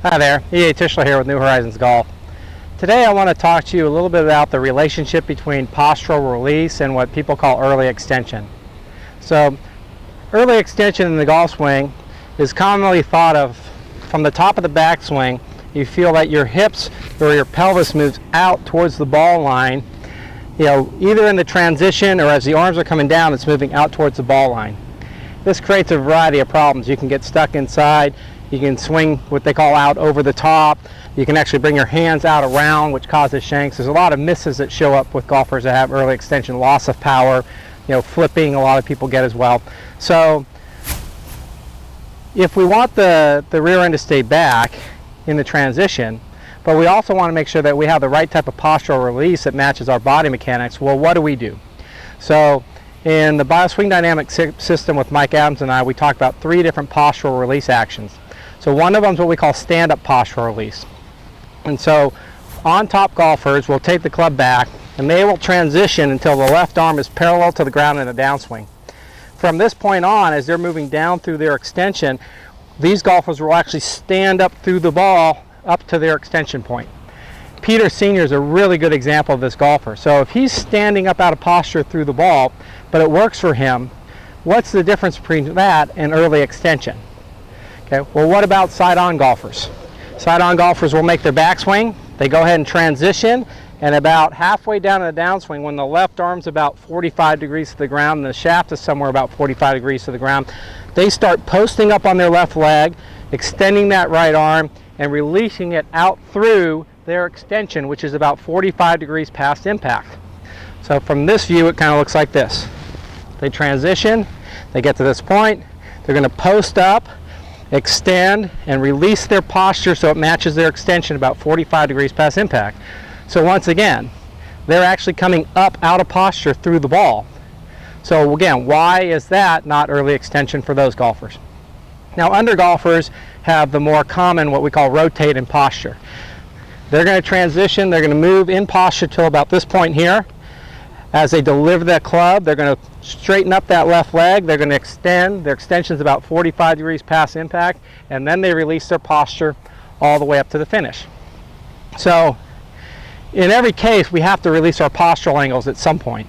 Hi there, E.A. Tischler here with New Horizons Golf. Today I want to talk to you a little bit about the relationship between postural release and what people call early extension. So, early extension in the golf swing is commonly thought of from the top of the backswing. You feel that your hips or your pelvis moves out towards the ball line, either in the transition or as the arms are coming down, it's moving out towards the ball line. This creates a variety of problems. You can get stuck inside. You can swing what they call out over the top. You can actually bring your hands out around, which causes shanks. There's a lot of misses that show up with golfers that have early extension, loss of power, flipping, a lot of people get as well. So if we want the rear end to stay back in the transition, but we also want to make sure that we have the right type of postural release that matches our body mechanics, well, what do? So in the Bioswing Dynamic system with Mike Adams and I, we talked about 3 different postural release actions. So one of them is what we call stand-up postural release. And so on top golfers will take the club back and they will transition until the left arm is parallel to the ground in a downswing. From this point on, as they're moving down through their extension, these golfers will actually stand up through the ball up to their extension point. Peter Sr. is a really good example of this golfer. So if he's standing up out of posture through the ball, but it works for him, what's the difference between that and early extension? Okay, well, what about side-on golfers? Side-on golfers will make their backswing. They go ahead and transition, and about halfway down in the downswing, when the left arm's about 45 degrees to the ground and the shaft is somewhere about 45 degrees to the ground, they start posting up on their left leg, extending that right arm, and releasing it out through their extension, which is about 45 degrees past impact. So from this view, it kind of looks like this. They transition, they get to this point, they're going to post up, extend, and release their posture so it matches their extension about 45 degrees past impact. So once again, they're actually coming up out of posture through the ball. So again, why is that not early extension for those golfers? Now, under golfers have the more common what we call rotate in posture. They're going to transition, they're going to move in posture till about this point here. As they deliver that club, they're going to straighten up that left leg, they're going to extend, their extension is about 45 degrees past impact, and then they release their posture all the way up to the finish. So in every case, we have to release our postural angles at some point.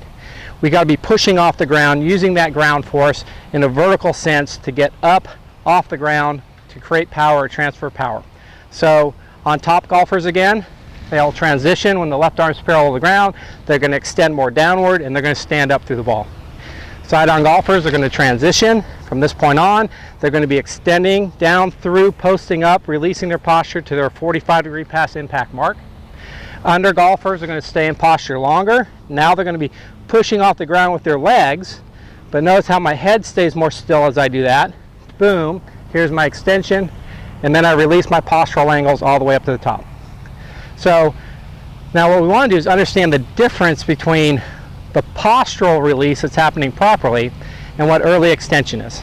We got to be pushing off the ground, using that ground force in a vertical sense to get up off the ground to create power or transfer power. So on top golfers again, they'll transition when the left arm's parallel to the ground, they're going to extend more downward, and they're going to stand up through the ball. Side-on golfers are going to transition. From this point on, they're going to be extending down through, posting up, releasing their posture to their 45 degree past impact mark. Under golfers are going to stay in posture longer. Now they're going to be pushing off the ground with their legs, but notice how my head stays more still as I do that. Boom, here's my extension, and then I release my postural angles all the way up to the top. So now what we want to do is understand the difference between the postural release that's happening properly and what early extension is.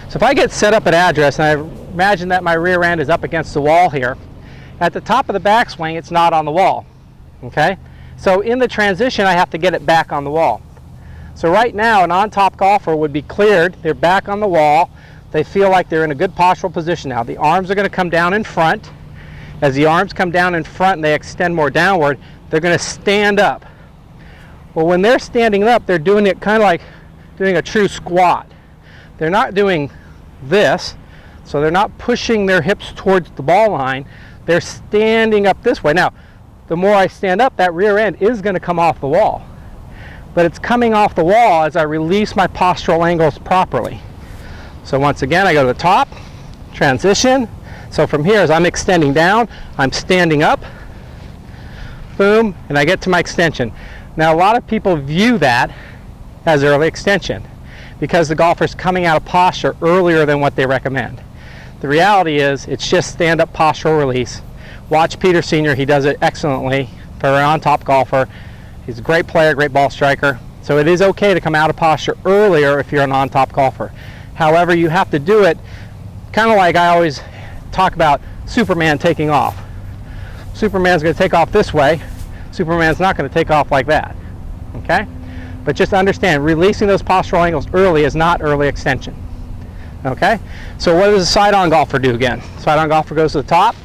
So if I get set up at address and I imagine that my rear end is up against the wall here, at the top of the backswing it's not on the wall. Okay? So in the transition I have to get it back on the wall. So right now an on-top golfer would be cleared, they're back on the wall, they feel like they're in a good postural position now. The arms are going to come down in front. As the arms come down in front and they extend more downward, they're going to stand up. Well, when they're standing up, they're doing it kind of like doing a true squat. They're not doing this, so they're not pushing their hips towards the ball line. They're standing up this way. Now, the more I stand up, that rear end is going to come off the wall. But it's coming off the wall as I release my postural angles properly. So once again, I go to the top, transition. So from here, as I'm extending down, I'm standing up, boom, and I get to my extension. Now, a lot of people view that as early extension because the golfer's coming out of posture earlier than what they recommend. The reality is, it's just stand-up postural release. Watch Peter Sr., he does it excellently for an on-top golfer. He's a great player, great ball striker. So it is okay to come out of posture earlier if you're an on-top golfer. However, you have to do it kind of like I always talk about Superman taking off. Superman's going to take off this way. Superman's not going to take off like that. Okay? But just understand, releasing those postural angles early is not early extension. Okay, so what does a side-on golfer do again? Side-on golfer goes to the top.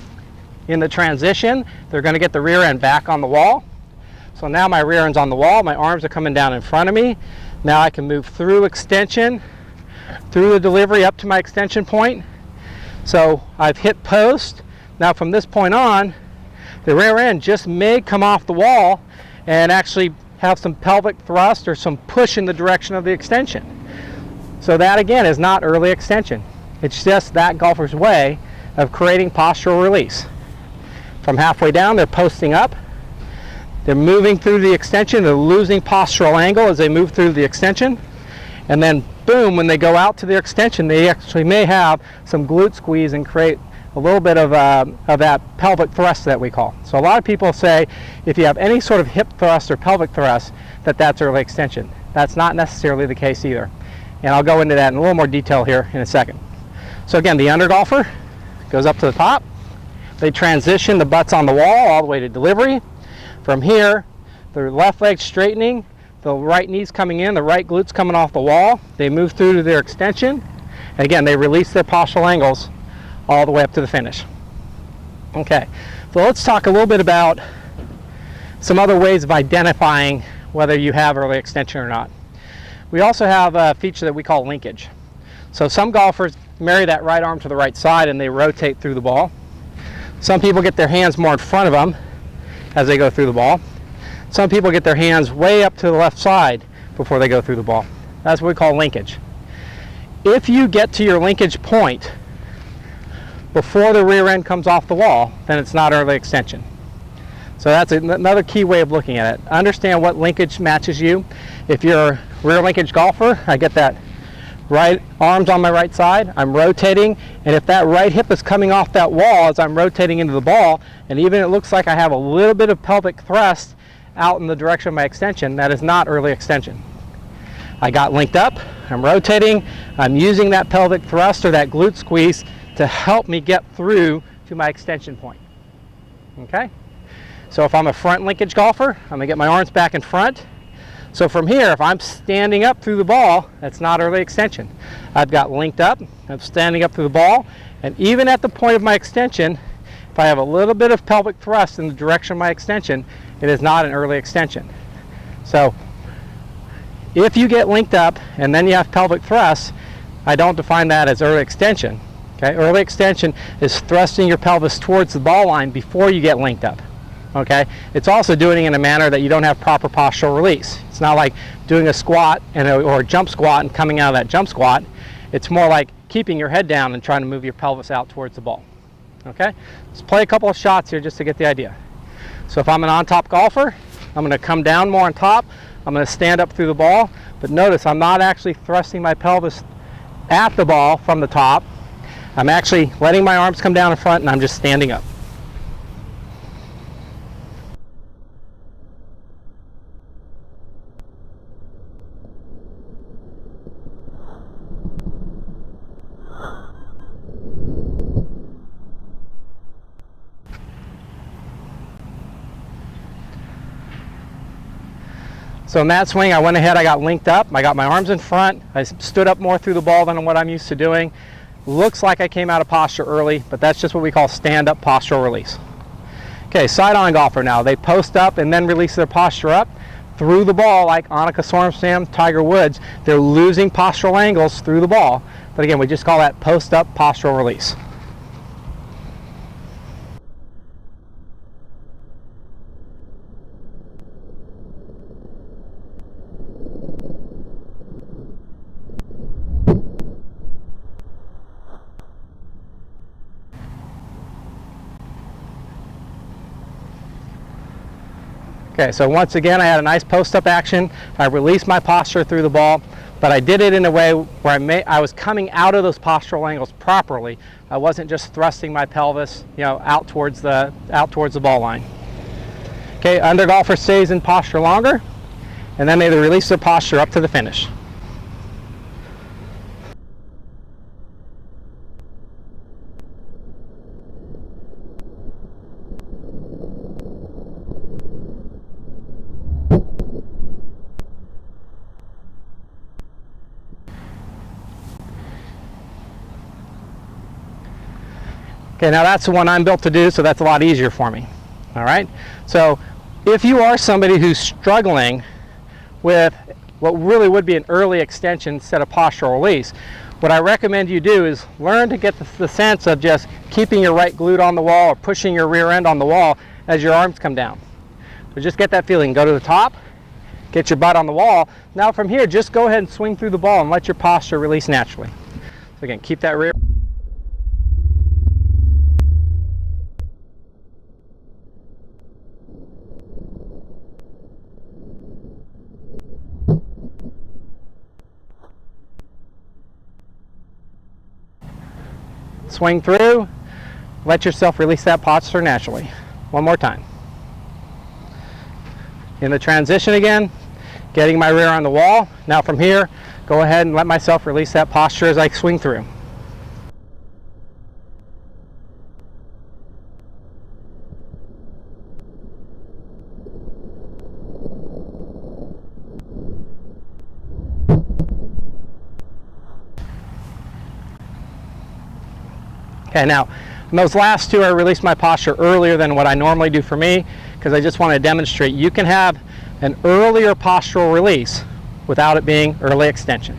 In the transition, they're going to get the rear end back on the wall. So now my rear end's on the wall, my arms are coming down in front of me. Now I can move through extension, through the delivery up to my extension point. So I've hit post. Now from this point on, the rear end just may come off the wall and actually have some pelvic thrust or some push in the direction of the extension. So that again is not early extension. It's just that golfer's way of creating postural release. From halfway down, they're posting up. They're moving through the extension. They're losing postural angle as they move through the extension. And then boom, when they go out to their extension, they actually may have some glute squeeze and create a little bit of that pelvic thrust that we call. So a lot of people say if you have any sort of hip thrust or pelvic thrust, that's early extension. That's not necessarily the case either. And I'll go into that in a little more detail here in a second. So again, the under golfer goes up to the top. They transition, the butt's on the wall all the way to delivery. From here, the left leg's straightening, the right knee's coming in, the right glute's coming off the wall. They move through to their extension. And again, they release their postural angles all the way up to the finish. Okay, so let's talk a little bit about some other ways of identifying whether you have early extension or not. We also have a feature that we call linkage. So some golfers marry that right arm to the right side and they rotate through the ball. Some people get their hands more in front of them as they go through the ball. Some people get their hands way up to the left side before they go through the ball. That's what we call linkage. If you get to your linkage point before the rear end comes off the wall, then it's not early extension. So that's another key way of looking at it. Understand what linkage matches you. If you're a rear linkage golfer, I get that right arm's on my right side, I'm rotating, and if that right hip is coming off that wall as I'm rotating into the ball, and even it looks like I have a little bit of pelvic thrust out in the direction of my extension, that is not early extension. I got linked up, I'm rotating, I'm using that pelvic thrust or that glute squeeze to help me get through to my extension point. Okay? So if I'm a front linkage golfer, I'm going to get my arms back in front. So from here, if I'm standing up through the ball, that's not early extension. I've got linked up, I'm standing up through the ball, and even at the point of my extension, if I have a little bit of pelvic thrust in the direction of my extension, it is not an early extension. So if you get linked up and then you have pelvic thrust, I don't define that as early extension. Okay? Early extension is thrusting your pelvis towards the ball line before you get linked up. Okay? It's also doing it in a manner that you don't have proper postural release. It's not like doing a squat or a jump squat and coming out of that jump squat. It's more like keeping your head down and trying to move your pelvis out towards the ball. Okay? Let's play a couple of shots here just to get the idea. So if I'm an on-top golfer, I'm going to come down more on top. I'm going to stand up through the ball. But notice I'm not actually thrusting my pelvis at the ball from the top. I'm actually letting my arms come down in front and I'm just standing up. So in that swing, I went ahead, I got linked up, I got my arms in front, I stood up more through the ball than what I'm used to doing. Looks like I came out of posture early, but that's just what we call stand-up postural release. Okay, side-on golfer now. They post up and then release their posture up through the ball like Annika Sorenstam, Tiger Woods. They're losing postural angles through the ball. But again, we just call that post-up postural release. Okay, so once again, I had a nice post-up action. I released my posture through the ball, but I did it in a way where I was coming out of those postural angles properly. I wasn't just thrusting my pelvis, out towards the ball line. Okay, under golfer stays in posture longer, and then they release their posture up to the finish. Okay, now that's the one I'm built to do, so that's a lot easier for me. All right, so if you are somebody who's struggling with what really would be an early extension instead of postural release, what I recommend you do is learn to get the sense of just keeping your right glute on the wall or pushing your rear end on the wall as your arms come down. So just get that feeling. Go to the top, get your butt on the wall. Now from here, just go ahead and swing through the ball and let your posture release naturally. So again, keep that rear. Swing through, let yourself release that posture naturally. One more time. In the transition again, getting my rear on the wall. Now from here, go ahead and let myself release that posture as I swing through. Okay, now in those last two, I released my posture earlier than what I normally do for me, because I just want to demonstrate you can have an earlier postural release without it being early extension.